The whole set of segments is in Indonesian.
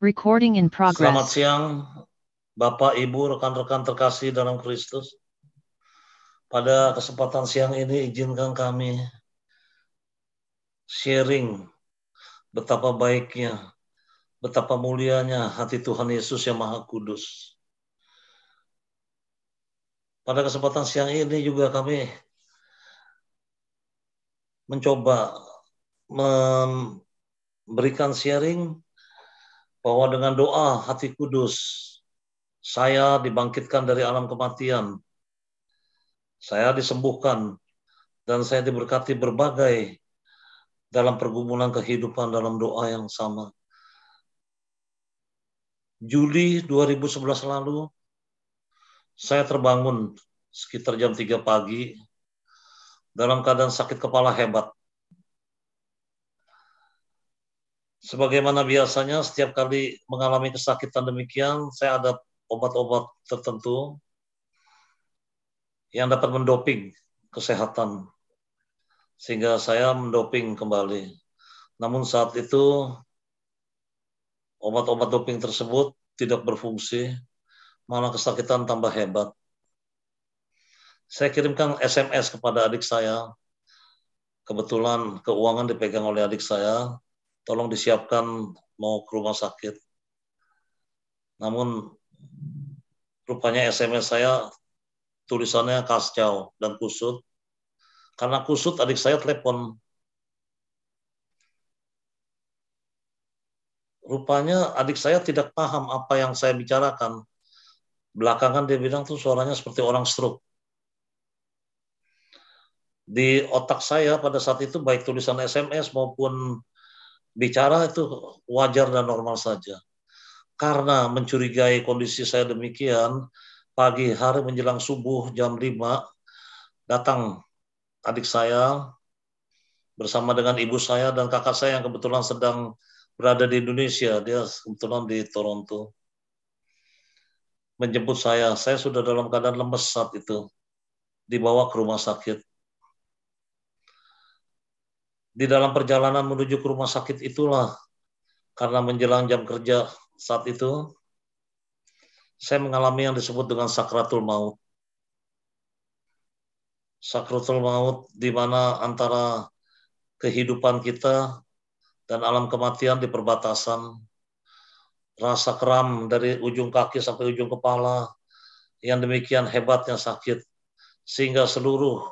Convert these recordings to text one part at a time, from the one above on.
Recording in Selamat progress. siang, Bapak, Ibu, rekan-rekan terkasih dalam Kristus. Pada kesempatan siang ini, izinkan kami sharing betapa baiknya, betapa mulianya hati Tuhan Yesus yang Maha Kudus. Pada kesempatan siang ini juga kami mencoba memberikan sharing bahwa dengan doa hati kudus, saya dibangkitkan dari alam kematian, saya disembuhkan, dan saya diberkati berbagai dalam pergumulan kehidupan dalam doa yang sama. Juli 2011 lalu, saya terbangun sekitar jam 3 pagi dalam keadaan sakit kepala hebat. Sebagaimana biasanya setiap kali mengalami kesakitan demikian, saya ada obat-obat tertentu yang dapat mendoping kesehatan, sehingga saya mendoping kembali. Namun saat itu obat-obat doping tersebut tidak berfungsi, malah kesakitan tambah hebat. Saya kirimkan SMS kepada adik saya, kebetulan keuangan dipegang oleh adik saya, tolong disiapkan mau ke rumah sakit. Namun rupanya SMS saya tulisannya kacau dan kusut. Karena kusut adik saya telepon. Rupanya adik saya tidak paham apa yang saya bicarakan. Belakangan dia bilang tuh suaranya seperti orang stroke. Di otak saya pada saat itu baik tulisan SMS maupun bicara itu wajar dan normal saja. Karena mencurigai kondisi saya demikian, pagi hari menjelang subuh jam 5, datang adik saya bersama dengan ibu saya dan kakak saya yang kebetulan sedang berada di Indonesia. Dia kebetulan di Toronto. Menjemput saya. Saya sudah dalam keadaan lemes saat itu. Dibawa ke rumah sakit. Di dalam perjalanan menuju ke rumah sakit itulah, karena menjelang jam kerja saat itu, saya mengalami yang disebut dengan sakratul maut. Sakratul maut di mana antara kehidupan kita dan alam kematian di perbatasan. Rasa kram dari ujung kaki sampai ujung kepala yang demikian hebatnya sakit, sehingga seluruh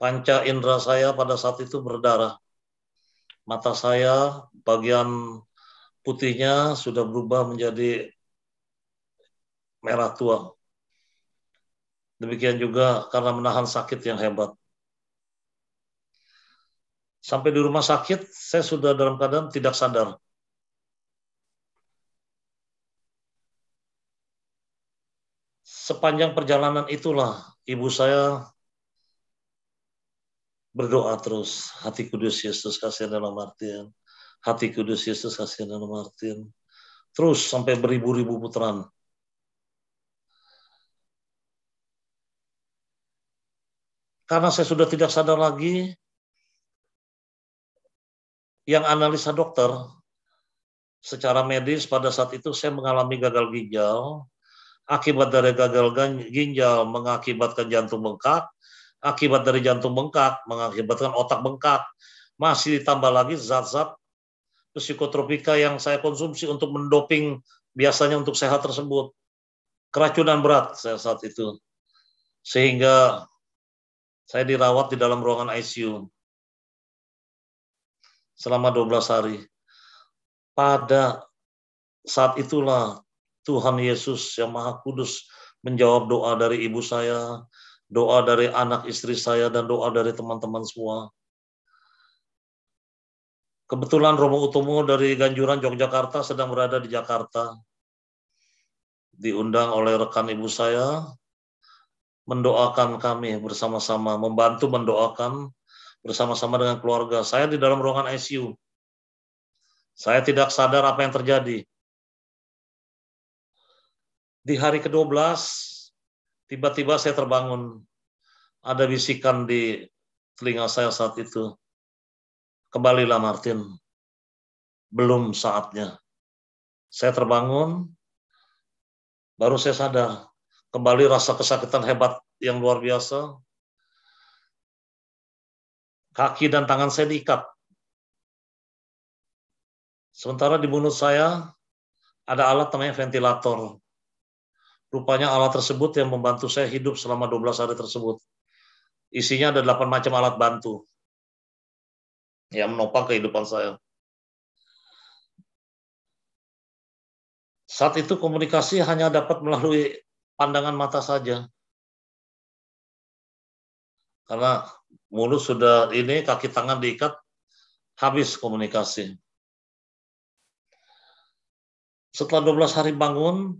panca indera saya pada saat itu berdarah. Mata saya bagian putihnya sudah berubah menjadi merah tua. Demikian juga karena menahan sakit yang hebat. Sampai di rumah sakit, saya sudah dalam keadaan tidak sadar. Sepanjang perjalanan itulah, ibu saya berdoa terus. Hati kudus Yesus kasihan dalam artian. Hati kudus Yesus kasihan dalam artian. Terus sampai beribu-ribu putaran. Karena saya sudah tidak sadar lagi, yang analisa dokter, secara medis pada saat itu saya mengalami gagal ginjal. Akibat dari gagal ginjal mengakibatkan jantung bengkak. Akibat dari jantung bengkak mengakibatkan otak bengkak. Masih ditambah lagi zat-zat psikotropika yang saya konsumsi untuk mendoping biasanya untuk sehat tersebut. Keracunan berat saya saat itu. Sehingga saya dirawat di dalam ruangan ICU selama 12 hari. Pada saat itulah Tuhan Yesus yang Maha Kudus menjawab doa dari ibu saya, doa dari anak istri saya, dan doa dari teman-teman semua. Kebetulan Romo Utomo dari Ganjuran, Yogyakarta sedang berada di Jakarta. Diundang oleh rekan ibu saya, mendoakan kami bersama-sama, membantu mendoakan bersama-sama dengan keluarga. Saya di dalam ruangan ICU. Saya tidak sadar apa yang terjadi. Di hari ke-12, tiba-tiba saya terbangun. Ada bisikan di telinga saya saat itu. Kembalilah Martin, belum saatnya. Saya terbangun, baru saya sadar. Kembali rasa kesakitan hebat yang luar biasa. Kaki dan tangan saya diikat. Sementara di mulut saya ada alat namanya ventilator. Rupanya alat tersebut yang membantu saya hidup selama 12 hari tersebut. Isinya ada 8 macam alat bantu yang menopang kehidupan saya. Saat itu komunikasi hanya dapat melalui pandangan mata saja. Karena mulut sudah ini, kaki tangan diikat, habis komunikasi. Setelah 12 hari bangun,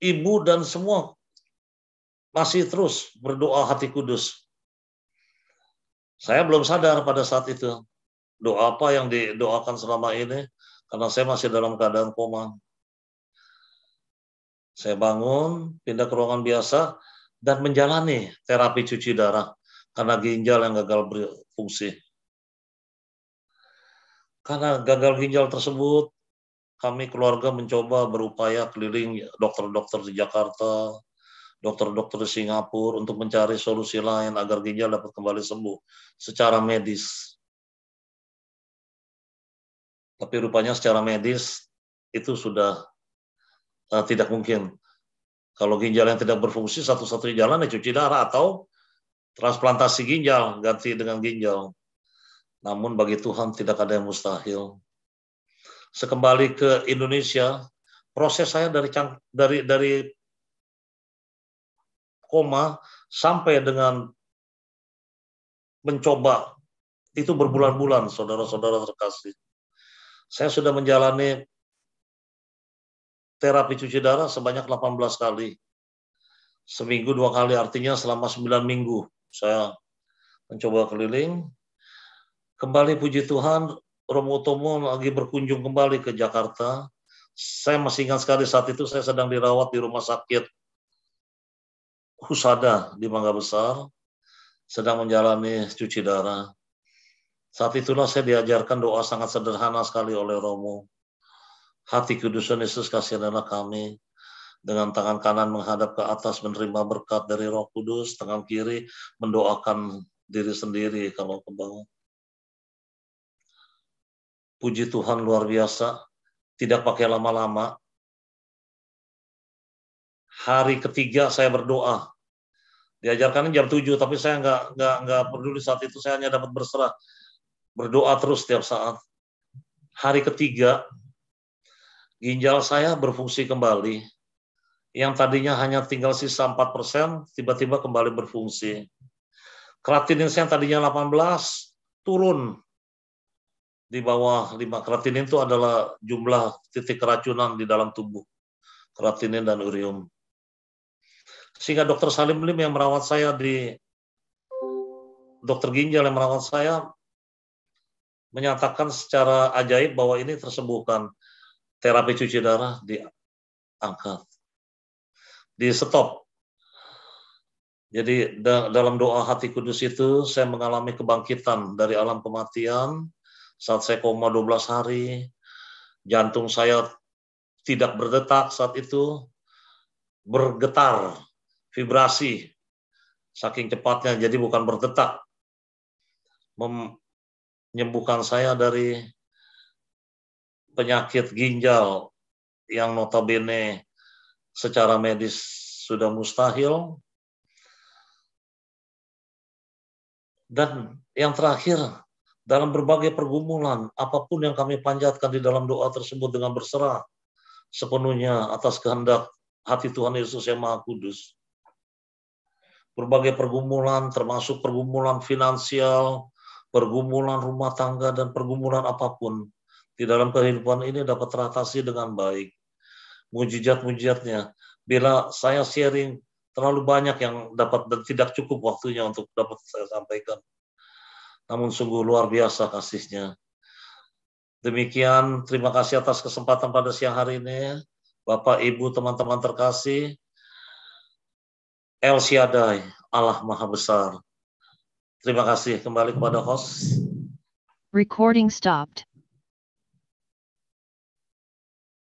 ibu dan semua masih terus berdoa hati kudus. Saya belum sadar pada saat itu doa apa yang didoakan selama ini, karena saya masih dalam keadaan koma. Saya bangun, pindah ke ruangan biasa, dan menjalani terapi cuci darah karena ginjal yang gagal berfungsi. Karena gagal ginjal tersebut, kami keluarga mencoba berupaya keliling dokter-dokter di Jakarta, dokter-dokter di Singapura untuk mencari solusi lain agar ginjal dapat kembali sembuh secara medis. Tapi rupanya secara medis itu sudah tidak mungkin. Kalau ginjal yang tidak berfungsi, satu-satunya jalan cuci darah atau transplantasi ginjal, ganti dengan ginjal. Namun bagi Tuhan tidak ada yang mustahil. Sekembali ke Indonesia, proses saya dari koma sampai dengan mencoba itu berbulan-bulan, saudara-saudara terkasih. Saya sudah menjalani terapi cuci darah sebanyak 18 kali. Seminggu 2 kali, artinya selama 9 minggu saya mencoba keliling. Kembali puji Tuhan, Romo Utomo lagi berkunjung kembali ke Jakarta. Saya masih ingat sekali saat itu saya sedang dirawat di rumah sakit Husada di Mangga Besar, sedang menjalani cuci darah. Saat itulah saya diajarkan doa sangat sederhana sekali oleh Romo. Hati kudusan Yesus, kasihilah kami. Dengan tangan kanan menghadap ke atas menerima berkat dari Roh Kudus, tangan kiri mendoakan diri sendiri kalau ke bawah. Puji Tuhan luar biasa, tidak pakai lama-lama. Hari ketiga saya berdoa. Diajarkan jam 7, tapi saya nggak peduli saat itu, saya hanya dapat berserah. Berdoa terus setiap saat. Hari ketiga, ginjal saya berfungsi kembali. Yang tadinya hanya tinggal sisa 4%, tiba-tiba kembali berfungsi. Kreatinin saya yang tadinya 18, turun di bawah 5. Kreatinin itu adalah jumlah titik keracunan di dalam tubuh. Kreatinin dan urium. Sehingga dokter Salim Lim yang merawat saya dokter ginjal yang merawat saya menyatakan secara ajaib bahwa ini tersembuhkan. Terapi cuci darah diangkat. Di stop. Jadi dalam doa hati kudus itu saya mengalami kebangkitan dari alam kematian saat saya koma 12 hari. Jantung saya tidak berdetak saat itu, bergetar, vibrasi saking cepatnya, jadi bukan berdetak. Menyembuhkan saya dari penyakit ginjal yang notabene secara medis sudah mustahil. Dan yang terakhir, dalam berbagai pergumulan, apapun yang kami panjatkan di dalam doa tersebut dengan berserah sepenuhnya atas kehendak hati Tuhan Yesus yang Maha Kudus. Berbagai pergumulan, termasuk pergumulan finansial, pergumulan rumah tangga, dan pergumulan apapun di dalam kehidupan ini dapat teratasi dengan baik. Mujizat-mujizatnya, bila saya sharing terlalu banyak yang dapat dan tidak cukup waktunya untuk dapat saya sampaikan. Namun sungguh luar biasa kasih-Nya. Demikian, terima kasih atas kesempatan pada siang hari ini. Bapak, Ibu, teman-teman terkasih, El Shaddai, Allah Maha Besar. Terima kasih, kembali kepada host. Recording stopped.